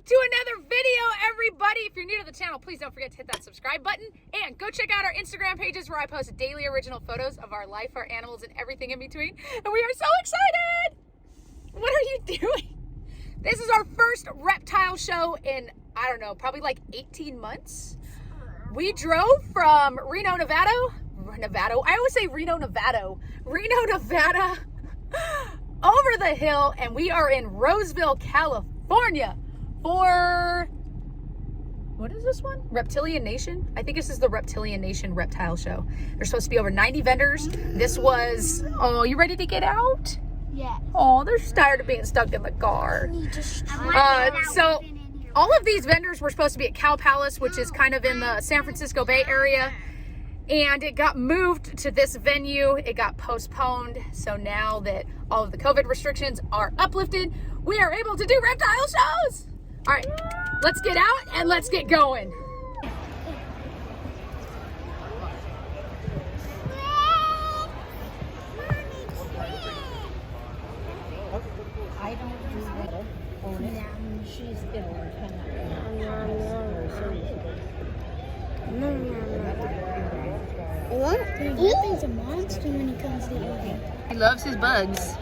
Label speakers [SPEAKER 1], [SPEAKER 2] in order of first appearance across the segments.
[SPEAKER 1] back to another video, everybody. If you're new to the channel, please don't forget to hit that subscribe button and go check out our Instagram pages where I post daily original photos of our life, our animals, and everything in between. And we are so excited! What are you doing? This is our first reptile show in, I don't know, probably like 18 months. We drove from Reno, Nevada. I always say Reno, Nevada, over the hill, and we are in Roseville, California for, what is this one? Reptilian Nation? I think this is the Reptilian Nation reptile show. There's supposed to be over 90 vendors. This was, oh, you ready to get out?
[SPEAKER 2] Yeah.
[SPEAKER 1] Oh, they're tired of being stuck in the car. So all of these vendors were supposed to be at Cow Palace, which is kind of in the San Francisco Bay Area. And it got moved to this venue. It got postponed. So now that all of the COVID restrictions are uplifted, we are able to do reptile shows. All right, let's get out and let's get going.
[SPEAKER 3] I don't do that. She's ill.
[SPEAKER 2] Ethan's a monster when he comes to eating.
[SPEAKER 1] He loves his bugs.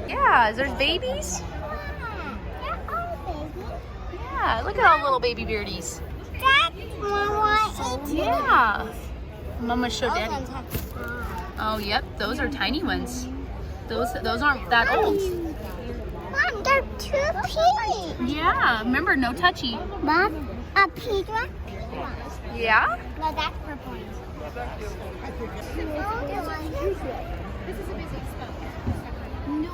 [SPEAKER 1] Yeah, there's babies. Yeah, look at all little baby beardies. Yeah. Mama showed Daddy. Oh, yep, those are tiny ones. Those aren't that old.
[SPEAKER 2] Mom, they're too pink.
[SPEAKER 1] Yeah, remember, no touchy.
[SPEAKER 2] Mom, a pink one?
[SPEAKER 1] Yeah?
[SPEAKER 2] No, that's purple. This is a busy Expo. No.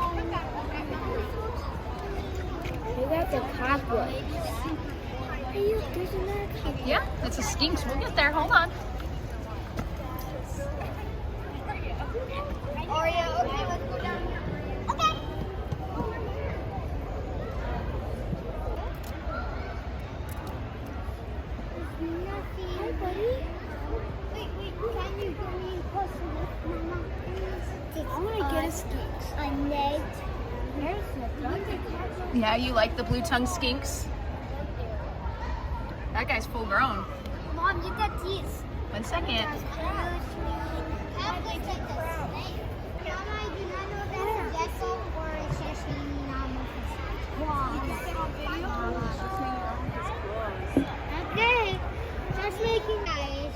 [SPEAKER 2] We got the cockroach. Hey, look, there's another cockroach.
[SPEAKER 1] Yeah, it's a skinks. We'll get there. Hold on.
[SPEAKER 2] Oreo, okay, let's go down here. Okay. Hi, buddy. Wait, can you go me close to this, Mama? I'm gonna get a skink. A net.
[SPEAKER 1] Yeah, you like the blue tongue skinks? That guy's full grown.
[SPEAKER 2] Mom, you got these.
[SPEAKER 1] 1 second.
[SPEAKER 2] Okay, just making nice.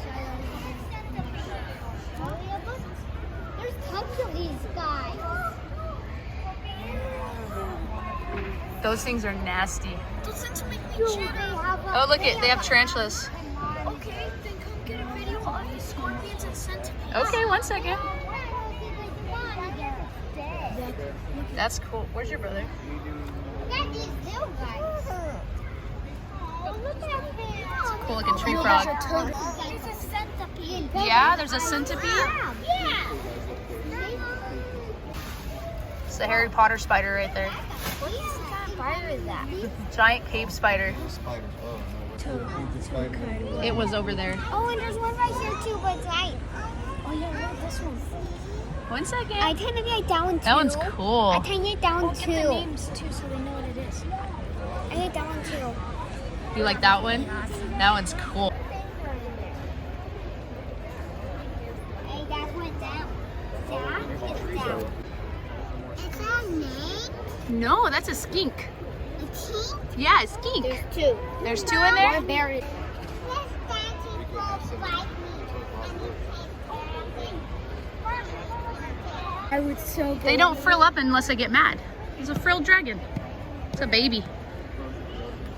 [SPEAKER 2] There's tons of these guys.
[SPEAKER 1] Those things are nasty.
[SPEAKER 2] Doesn't make me jitter.
[SPEAKER 1] Oh, look it. They have tarantulas.
[SPEAKER 2] Okay, then come get a video on these scorpions and centipedes.
[SPEAKER 1] Okay, 1 second. That's cool. Where's your brother?
[SPEAKER 2] Look at these little guys. Oh, look at them.
[SPEAKER 1] Cool looking tree frog.
[SPEAKER 2] There's a centipede.
[SPEAKER 1] Yeah, there's a centipede.
[SPEAKER 2] Yeah.
[SPEAKER 1] It's the Harry Potter spider right there.
[SPEAKER 2] What kind of spider is that?
[SPEAKER 1] Giant cave spider.
[SPEAKER 4] Spider. Oh, no. Spider.
[SPEAKER 1] It was over there.
[SPEAKER 2] Oh, and there's one right here too, but it's light. Oh yeah, look at this one.
[SPEAKER 1] 1 second.
[SPEAKER 2] I tend to get that one too.
[SPEAKER 1] That one's cool.
[SPEAKER 2] I tend to get that one too.
[SPEAKER 3] Get the names too, so they know what it is.
[SPEAKER 2] I get that one too.
[SPEAKER 1] You like that one? That one's cool.
[SPEAKER 2] Hey, that went down. That is down. Is that a name?
[SPEAKER 1] No, that's a skink.
[SPEAKER 2] A teeth?
[SPEAKER 1] Yeah, a skink.
[SPEAKER 2] There's two.
[SPEAKER 1] There's two in there?
[SPEAKER 2] There is. This dancing close like me. I would so
[SPEAKER 1] They don't frill up unless they get mad. It's a frilled dragon. It's a baby.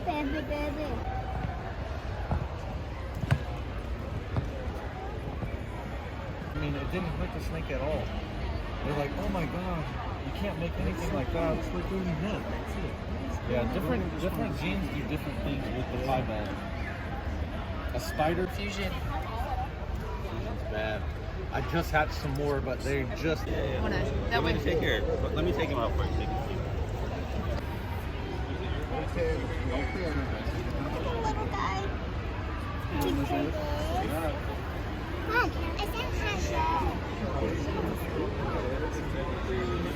[SPEAKER 2] Baby.
[SPEAKER 4] I mean, it didn't hurt the snake at all. They're like, oh my god, you can't make anything like that. It's like really net. That's it. Yeah, different genes do different things with the eyeball. A spider
[SPEAKER 1] Fusion.
[SPEAKER 4] fusion's bad. I just hatched some more, but they just.
[SPEAKER 1] That way.
[SPEAKER 5] Take care. Let me take him out first.
[SPEAKER 2] Little guy. Mom, is that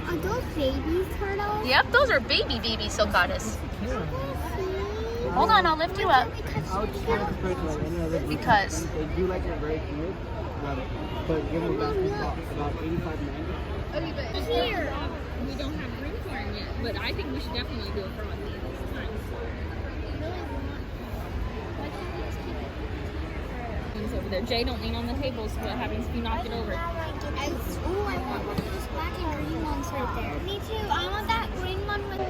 [SPEAKER 2] Are those baby turtles?
[SPEAKER 1] Yep, those are baby sulcatas. Hold on, I'll lift you up.
[SPEAKER 6] I would just want to compare to like any other breed.
[SPEAKER 1] Because
[SPEAKER 6] They do like it very good, but give them about 85, 90.
[SPEAKER 2] Here.
[SPEAKER 7] We don't have room for him yet, but I think we should definitely do it for one of these times. He's over there. Jay, don't lean on the tables. What happens if you knock it over?
[SPEAKER 2] Oh, I want one of those black and green ones right there. Me too. I want that green one with.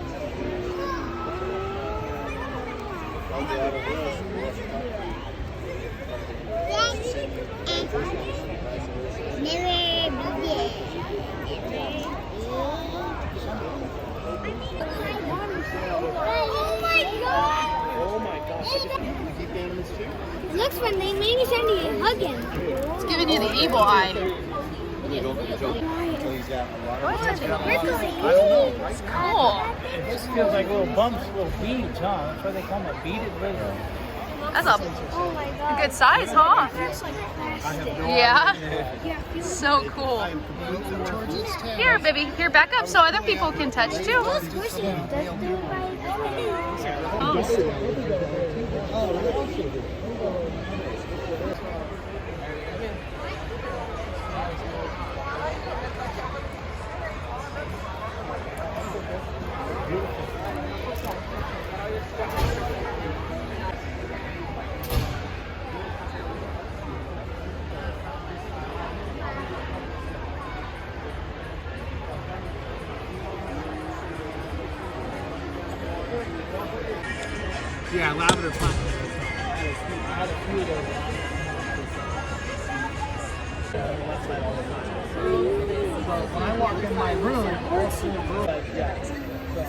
[SPEAKER 6] Oh my gosh. Keep animals too?
[SPEAKER 2] Looks when they maybe send you a hug him.
[SPEAKER 1] it's giving you the evil eye. It's cool.
[SPEAKER 6] It just feels like little bumps, little beads, huh? That's why they call them a beaded lizard.
[SPEAKER 1] That's
[SPEAKER 2] Oh my god.
[SPEAKER 1] a good size, huh?
[SPEAKER 2] That's like plastic.
[SPEAKER 1] Yeah. So cool. Here, baby. Here, back up so other people can touch too.
[SPEAKER 6] Yeah, lavender plant. I had a few of those. So when I walk in my room, all full of birds. Yeah. So I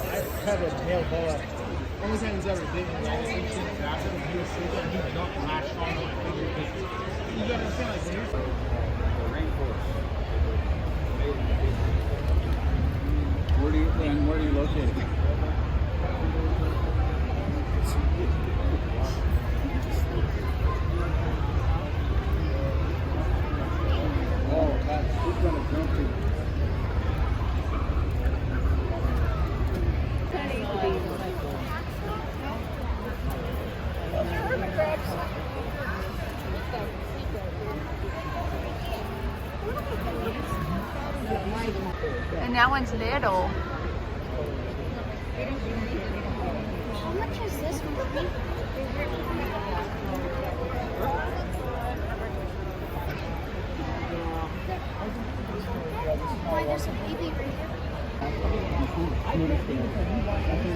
[SPEAKER 6] have a male boa. Only time he's ever bitten me, I think since after he was sleeping, he jumped and latched on to my finger. You gotta understand, like when you're
[SPEAKER 4] Where are you located? Oh, God, who's gonna jump to?
[SPEAKER 1] And that one's little.
[SPEAKER 2] How much is this one? Why there's a baby right here?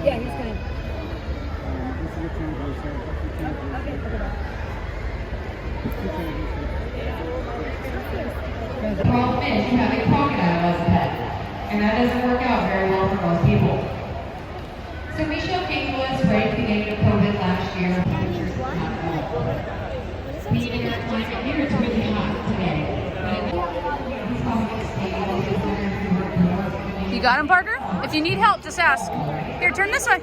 [SPEAKER 3] Yeah, he's gonna.
[SPEAKER 8] The problem is you have a crocodile as a pet, and that doesn't work out very well for most people. So Michelle came to us right at the beginning of COVID last year. Being in our climate here, it's really hot today.
[SPEAKER 1] You got him, Parker? If you need help, just ask. Here, turn this way.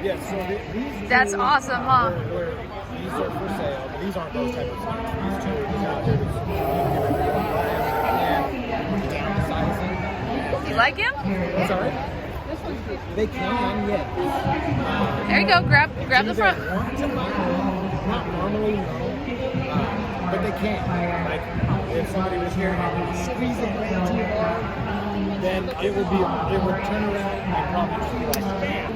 [SPEAKER 6] Yes. So these
[SPEAKER 1] That's awesome, huh?
[SPEAKER 6] these are for sale, but these aren't those type of snakes. These two are out there downsizing.
[SPEAKER 1] You like him?
[SPEAKER 6] Sorry? They can, yeah.
[SPEAKER 1] There you go. Grab the front.
[SPEAKER 6] Not normally, no. But they can. Like, if somebody was here and squeeze it way too hard, then it would turn around and probably be like, bam.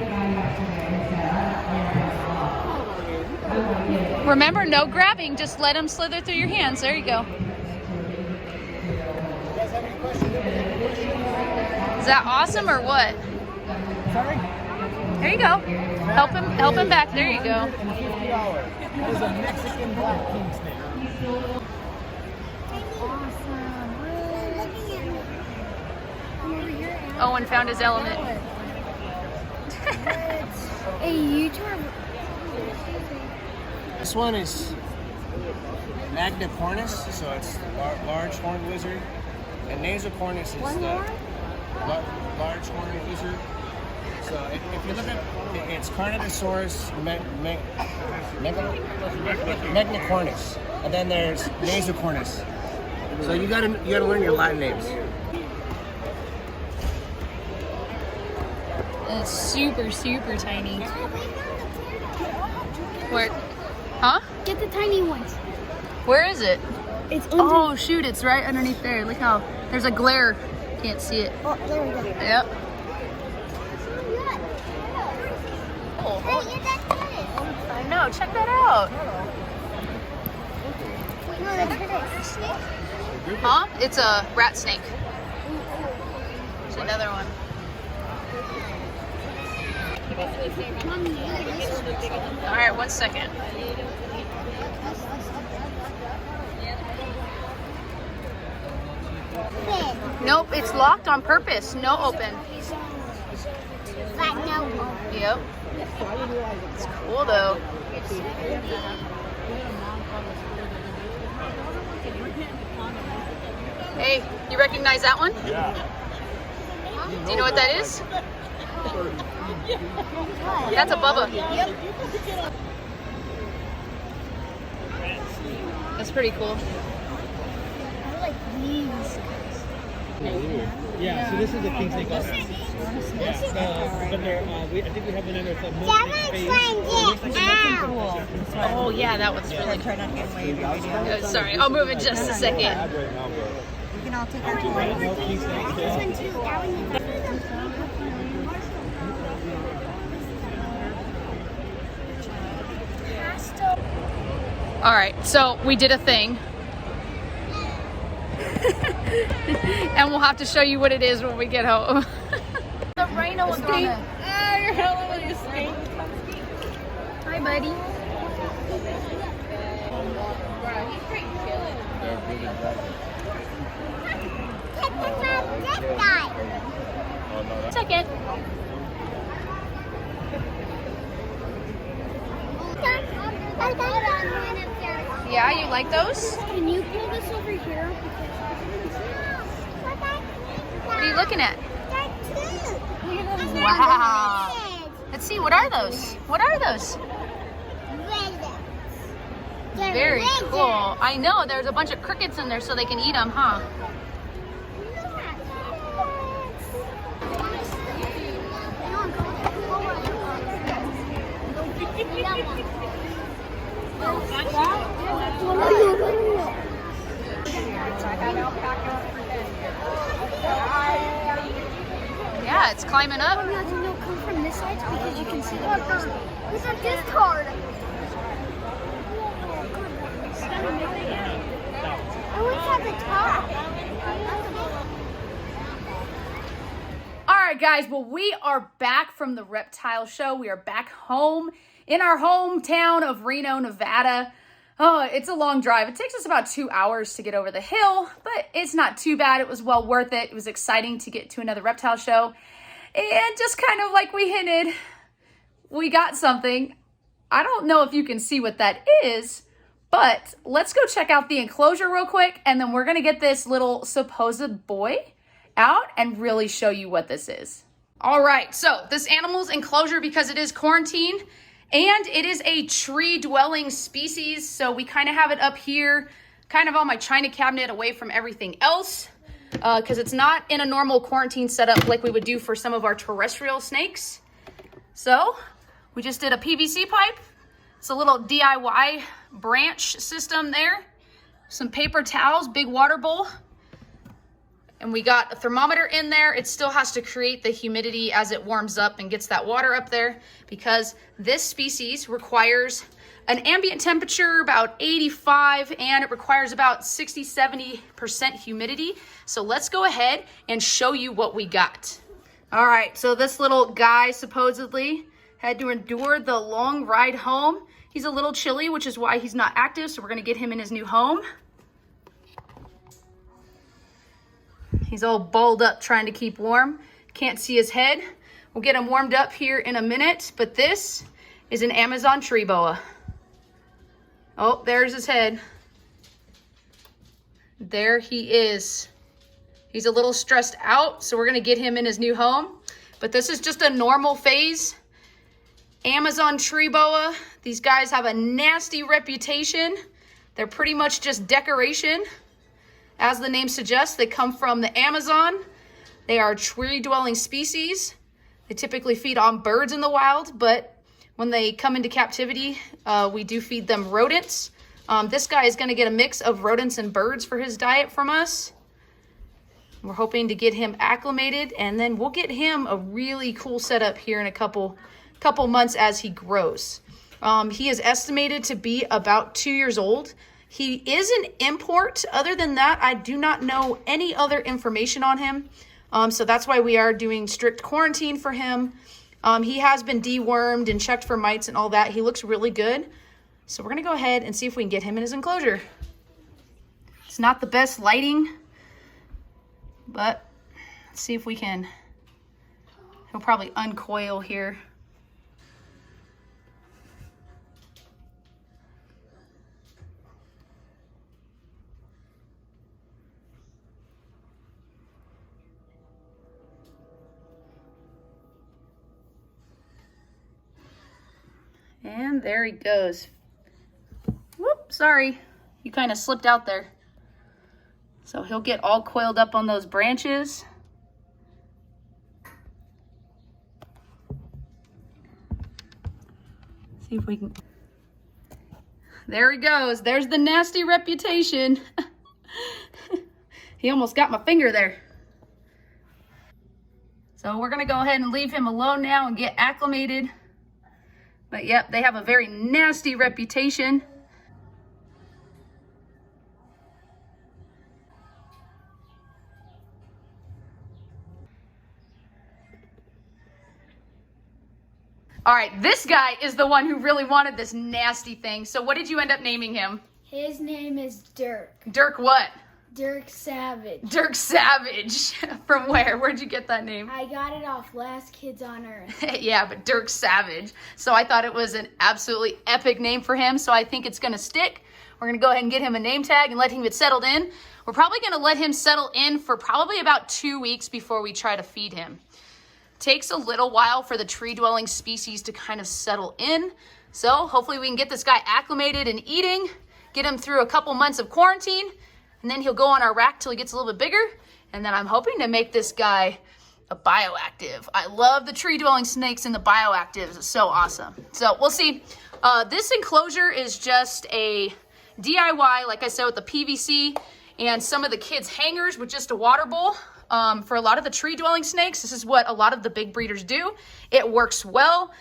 [SPEAKER 1] Remember, no grabbing. Just let him slither through your hands. There you go. Is that awesome or what?
[SPEAKER 6] Sorry?
[SPEAKER 1] There you go. Help him back. There you go.
[SPEAKER 6] $50. That is a Mexican black king snake.
[SPEAKER 1] Owen found his element.
[SPEAKER 2] A U-turn.
[SPEAKER 9] This one is Magnicornis, so it's large horned lizard, and Nasocornis is the large horned lizard. So if you look at it's Carnotaurus Magnicornis, and then there's Nasocornis. So you gotta learn your Latin names.
[SPEAKER 1] It's super, super tiny. Where? Huh?
[SPEAKER 2] Get the tiny ones.
[SPEAKER 1] Where is it?
[SPEAKER 2] It's under.
[SPEAKER 1] Oh shoot, it's right underneath there. Look how there's a glare. Can't see it.
[SPEAKER 2] Oh, there we go.
[SPEAKER 1] Yep. Oh,
[SPEAKER 2] Hey, get that tennis.
[SPEAKER 1] I know, check that out.
[SPEAKER 2] No, that's tennis.
[SPEAKER 1] Huh? It's a rat snake. There's another one. All right, 1 second. Nope, it's locked on purpose. No open.
[SPEAKER 2] But no.
[SPEAKER 1] Yep. It's cool though. Hey, you recognize that one?
[SPEAKER 4] Yeah.
[SPEAKER 1] Do you know what that is? That's a Bubba.
[SPEAKER 2] Yep.
[SPEAKER 1] That's pretty cool.
[SPEAKER 2] I like these.
[SPEAKER 6] Yeah, so this is the king snake also. But they're, I think we have one under the
[SPEAKER 1] Oh yeah, that one's really
[SPEAKER 3] Try not to get in the way of your video.
[SPEAKER 1] Oh, sorry, I'll move in just a second.
[SPEAKER 3] You can all take that away.
[SPEAKER 6] no king snake.
[SPEAKER 2] This one too. That one.
[SPEAKER 1] All right, so we did a thing. And we'll have to show you what it is when we get home. The rhino iguana.
[SPEAKER 7] Ah, you're hella with your snake.
[SPEAKER 1] Hi, buddy. Second. Yeah, you like those?
[SPEAKER 2] Can you pull this over here?
[SPEAKER 1] What are you looking at? Wow. Let's see, what are those? What are those? Very cool. I know, there's a bunch of crickets in there so they can eat them, huh? Yeah, it's climbing up.
[SPEAKER 2] No, come from this side because you can see the bird. Look at this card. I wish at the top.
[SPEAKER 1] All right, guys, well, we are back from the Reptile show. We are back home in our hometown of Reno, Nevada. Oh, it's a long drive. It takes us about 2 hours to get over the hill, but it's not too bad. It was well worth it. It was exciting to get to another Reptile show. And just kind of like we hinted, we got something. I don't know if you can see what that is, but let's go check out the enclosure real quick, and then we're going to get this little supposed boy out and really show you what this is. All right, so this animal's enclosure, because it is quarantine, and it is a tree-dwelling species, so we kind of have it up here, kind of on my china cabinet away from everything else, because it's not in a normal quarantine setup like we would do for some of our terrestrial snakes. So we just did a PVC pipe. It's a little DIY branch system there. Some paper towels, big water bowl. And we got a thermometer in there. It still has to create the humidity as it warms up and gets that water up there, because this species requires an ambient temperature about 85, and it requires about 60-70% humidity. So let's go ahead and show you what we got. All right, so this little guy supposedly had to endure the long ride home. He's a little chilly, which is why he's not active, so we're gonna get him in his new home. He's all balled up trying to keep warm. Can't see his head. We'll get him warmed up here in a minute, but this is an Amazon tree boa. Oh, there's his head. There he is. He's a little stressed out, so we're gonna get him in his new home. But this is just a normal phase Amazon tree boa. These guys have a nasty reputation. They're pretty much just decoration. As the name suggests, they come from the Amazon. They are a tree-dwelling species. They typically feed on birds in the wild, but when they come into captivity, we do feed them rodents. This guy is going to get a mix of rodents and birds for his diet from us. We're hoping to get him acclimated, and then we'll get him a really cool setup here in a couple months as he grows. He is estimated to be about 2 years old. He is an import. Other than that, I do not know any other information on him. So that's why we are doing strict quarantine for him. He has been dewormed and checked for mites and all that. He looks really good. So we're going to go ahead and see if we can get him in his enclosure. It's not the best lighting, but let's see if we can. He'll probably uncoil here. And there he goes. Whoop, sorry. You kind of slipped out there. So he'll get all coiled up on those branches. See if we can. There he goes. There's the nasty reputation. He almost got my finger there. So we're going to go ahead and leave him alone now and get acclimated. But yep, they have a very nasty reputation. All right, this guy is the one who really wanted this nasty thing. So what did you end up naming him?
[SPEAKER 2] His name is Dirk.
[SPEAKER 1] Dirk what?
[SPEAKER 2] Dirk Savage.
[SPEAKER 1] Dirk Savage. From where? Where'd you get that name?
[SPEAKER 2] I got it off Last Kids on Earth.
[SPEAKER 1] Yeah, but Dirk Savage. So I thought it was an absolutely epic name for him, so I think it's going to stick. We're going to go ahead and get him a name tag and let him get settled in. We're probably going to let him settle in for probably about 2 weeks before we try to feed him. Takes a little while for the tree-dwelling species to kind of settle in. So hopefully we can get this guy acclimated and eating, get him through a couple months of quarantine, and then he'll go on our rack till he gets a little bit bigger. And then I'm hoping to make this guy a bioactive. I love the tree-dwelling snakes and the bioactives. It's so awesome. So we'll see. This enclosure is just a DIY, like I said, with the PVC and some of the kids' hangers with just a water bowl. For a lot of the tree-dwelling snakes, this is what a lot of the big breeders do. It works well.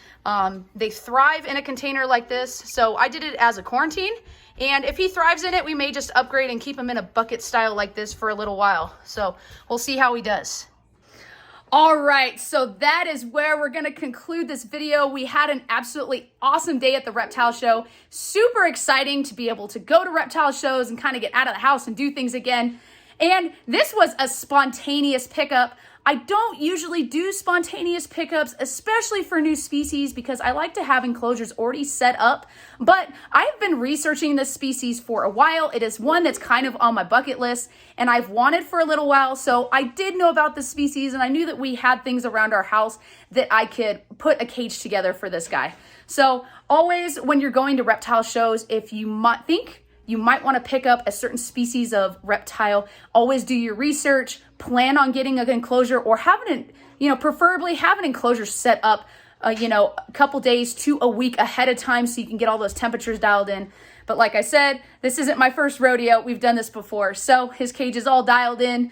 [SPEAKER 1] They thrive in a container like this. So I did it as a quarantine. And if he thrives in it, we may just upgrade and keep him in a bucket style like this for a little while. So we'll see how he does. All right, so that is where we're going to conclude this video. We had an absolutely awesome day at the reptile show. Super exciting to be able to go to reptile shows and kind of get out of the house and do things again. And this was a spontaneous pickup. I don't usually do spontaneous pickups, especially for new species, because I like to have enclosures already set up. But I've been researching this species for a while. It is one that's kind of on my bucket list, and I've wanted for a little while. So I did know about this species, and I knew that we had things around our house that I could put a cage together for this guy. So always when you're going to reptile shows, if you might think you might want to pick up a certain species of reptile, always do your research, plan on getting an enclosure, or having it, preferably have an enclosure set up, a couple days to a week ahead of time so you can get all those temperatures dialed in. But like I said, this isn't my first rodeo. We've done this before. So his cage is all dialed in,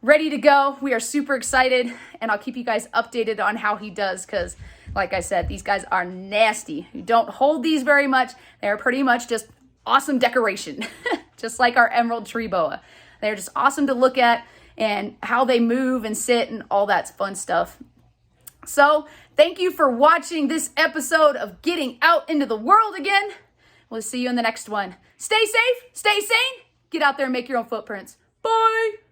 [SPEAKER 1] ready to go. We are super excited, and I'll keep you guys updated on how he does because, like I said, these guys are nasty. You don't hold these very much. They're pretty much just awesome decoration, just like our emerald tree boa. They're just awesome to look at and how they move and sit and all that fun stuff. So thank you for watching this episode of Getting Out into the World again. We'll see you in the next one. Stay safe, stay sane, get out there and make your own footprints. Bye.